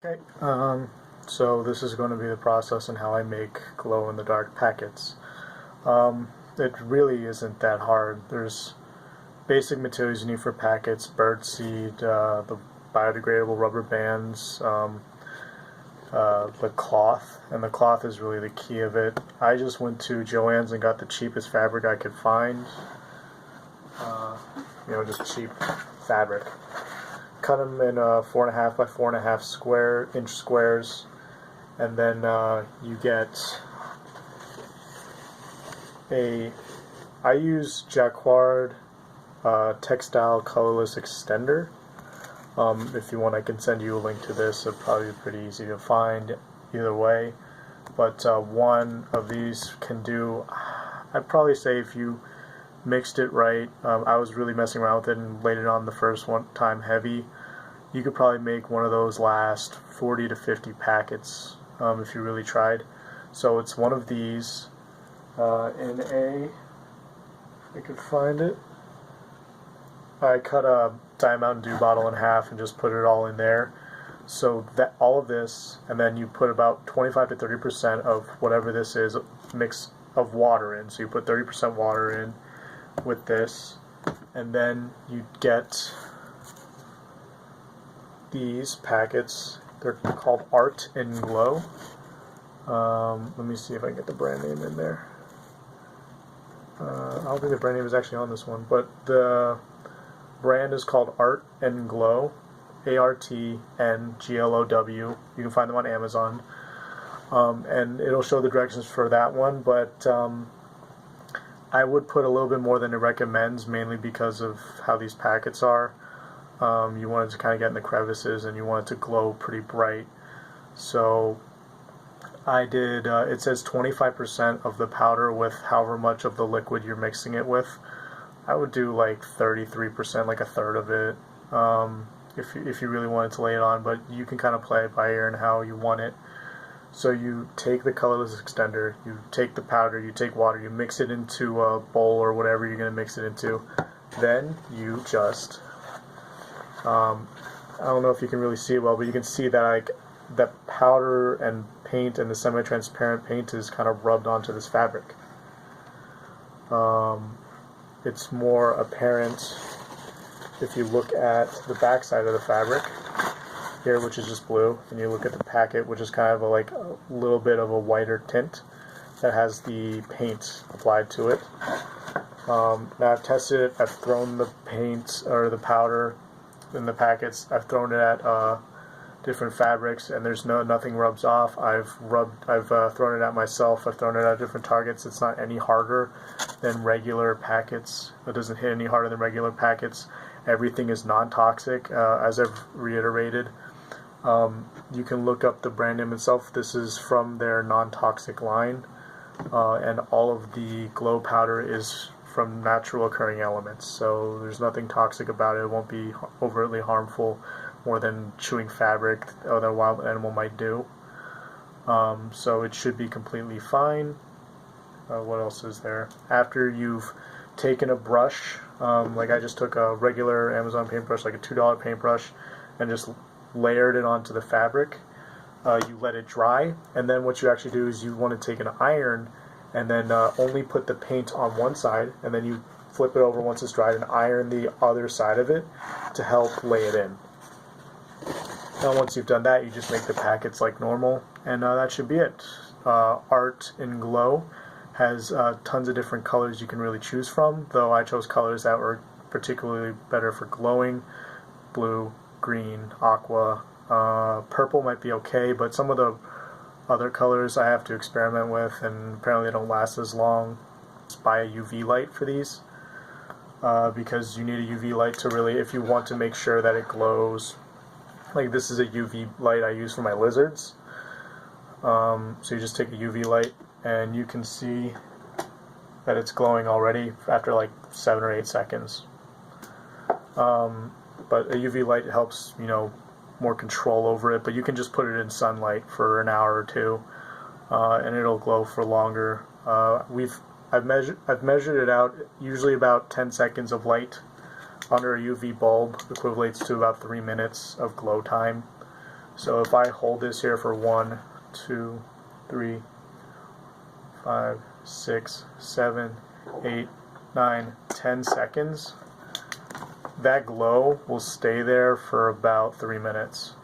Okay, so this is going to be the process and how I make glow-in-the-dark packets. It really isn't that hard. There's basic materials you need for packets: birdseed, the biodegradable rubber bands, the cloth, and the cloth is really the key of it. I just went to Joann's and got the cheapest fabric I could find. Just cheap fabric. Cut them in 4.5 by 4.5 inch squares, and then you get I use Jacquard textile colorless extender. If you want, I can send you a link to this. It'll probably be pretty easy to find either way, but one of these can do, I'd probably say, if you mixed it right. I was really messing around with it and laid it on the first time heavy. You could probably make one of those last 40 to 50 packets if you really tried. So it's one of these I could find it. I cut a Diet Mountain Dew bottle in half and just put it all in there. So that all of this, and then you put about 25 to 30% of whatever this is, mix of water in. So you put 30% water in with this, and then you get these packets. They're called Art and Glow. Let me see if I can get the brand name in there. I don't think the brand name is actually on this one, but the brand is called Art and Glow, ARTNGLOW. You can find them on Amazon, and it'll show the directions for that one, but I would put a little bit more than it recommends, mainly because of how these packets are. You want it to kind of get in the crevices, and you want it to glow pretty bright. So I did, it says 25% of the powder with however much of the liquid you're mixing it with. I would do like 33%, like a third of it, if you really wanted to lay it on, but you can kind of play it by ear and how you want it. So you take the colorless extender, you take the powder, you take water, you mix it into a bowl or whatever you're going to mix it into. Then you just, I don't know if you can really see it well, but you can see that like that powder and paint and the semi-transparent paint is kind of rubbed onto this fabric. It's more apparent if you look at the back side of the fabric here, which is just blue, and you look at the packet, which is kind of like a little bit of a whiter tint that has the paint applied to it. Now I've tested it. I've thrown the paint or the powder in the packets. I've thrown it at different fabrics, and there's nothing rubs off. I've thrown it at myself. I've thrown it at different targets. It's not any harder than regular packets. It doesn't hit any harder than regular packets. Everything is non-toxic, as I've reiterated. You can look up the brand name itself. This is from their non-toxic line, and all of the glow powder is from natural occurring elements, so there's nothing toxic about it. It won't be overtly harmful, more than chewing fabric that a wild animal might do. So it should be completely fine. What else is there? After you've taken a brush, like I just took a regular Amazon paintbrush, like a $2 paintbrush, and just layered it onto the fabric. You let it dry, and then what you actually do is you want to take an iron and then only put the paint on one side, and then you flip it over once it's dried and iron the other side of it to help lay it in. Now once you've done that, you just make the packets like normal, and that should be it. Art and Glow has tons of different colors you can really choose from, though I chose colors that were particularly better for glowing: blue, green, aqua. Purple might be okay, but some of the other colors I have to experiment with, and apparently they don't last as long. Just buy a UV light for these, because you need a UV light to really, if you want to make sure that it glows. Like this is a UV light I use for my lizards. So you just take a UV light, and you can see that it's glowing already after like 7 or 8 seconds. But a UV light helps, more control over it, but you can just put it in sunlight for an hour or two, and it'll glow for longer. I've measured it out. Usually about 10 seconds of light under a UV bulb equates to about 3 minutes of glow time. So if I hold this here for 1, 2, 3, 5, 6, 7, 8, 9, 10 seconds, that glow will stay there for about 3 minutes.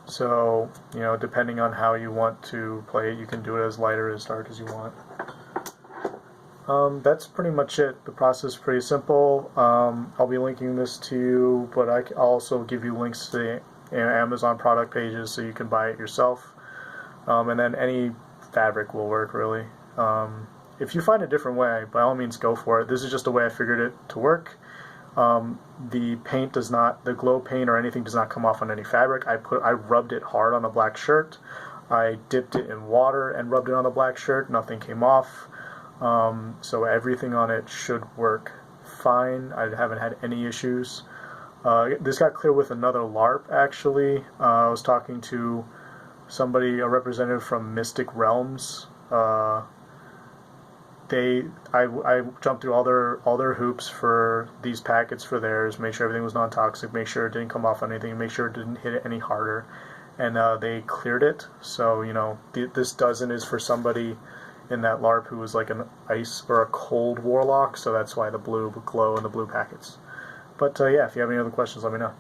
So, you know, depending on how you want to play it, you can do it as light or as dark as you want. That's pretty much it. The process is pretty simple. I'll be linking this to you, but I'll also give you links to the Amazon product pages so you can buy it yourself. And then any fabric will work, really. If you find a different way, by all means go for it. This is just the way I figured it to work. The paint does not, the glow paint or anything does not come off on any fabric. I rubbed it hard on the black shirt. I dipped it in water and rubbed it on the black shirt. Nothing came off. So everything on it should work fine. I haven't had any issues. This got clear with another LARP, actually. I was talking to somebody, a representative from Mystic Realms. I jumped through all their hoops for these packets for theirs, make sure everything was non-toxic, make sure it didn't come off on anything, make sure it didn't hit it any harder, and they cleared it. So, you know, this dozen is for somebody in that LARP who was like an ice or a cold warlock, so that's why the blue glow and the blue packets. But yeah, if you have any other questions, let me know.